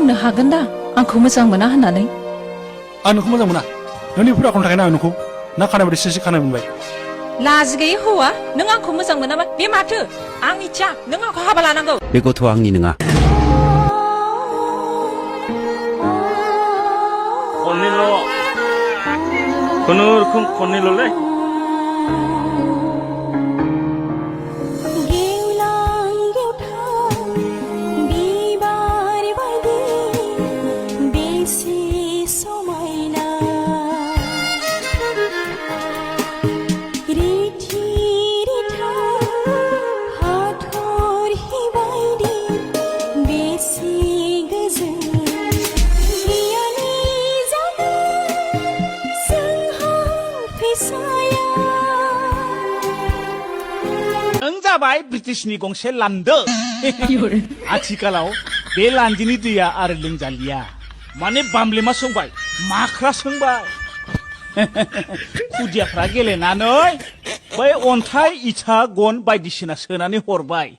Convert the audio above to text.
बुंनो हागोन दा आंखौ मोजां मोना होननानै आं नोंखौ मोजां मोना नोंनि फुराखौनो थाखाय ना नोंखौ ना खानाय बायदि सिसि खानाय मोनबाय लाजि गैयै हौवा नों आंखौ मोजां मोनाबा बे माथो आं मिथिया नों आंखौ हाबा लानांगौ बे गथ'आ आंनि नङा खननैल' खुनुरुखुम खननैल'लै जाबाय ब्रिटिशनि गंसे लान्दो आथिखालाव बे लान्दिनि दैया आरो लोंजालिया माने बामलेमा सोंबाय माख्रा सोंबाय खुदियाफ्रा गेलेनानै बै अन्थाइ इथा गन बायदिसिना सोनानै हरबाय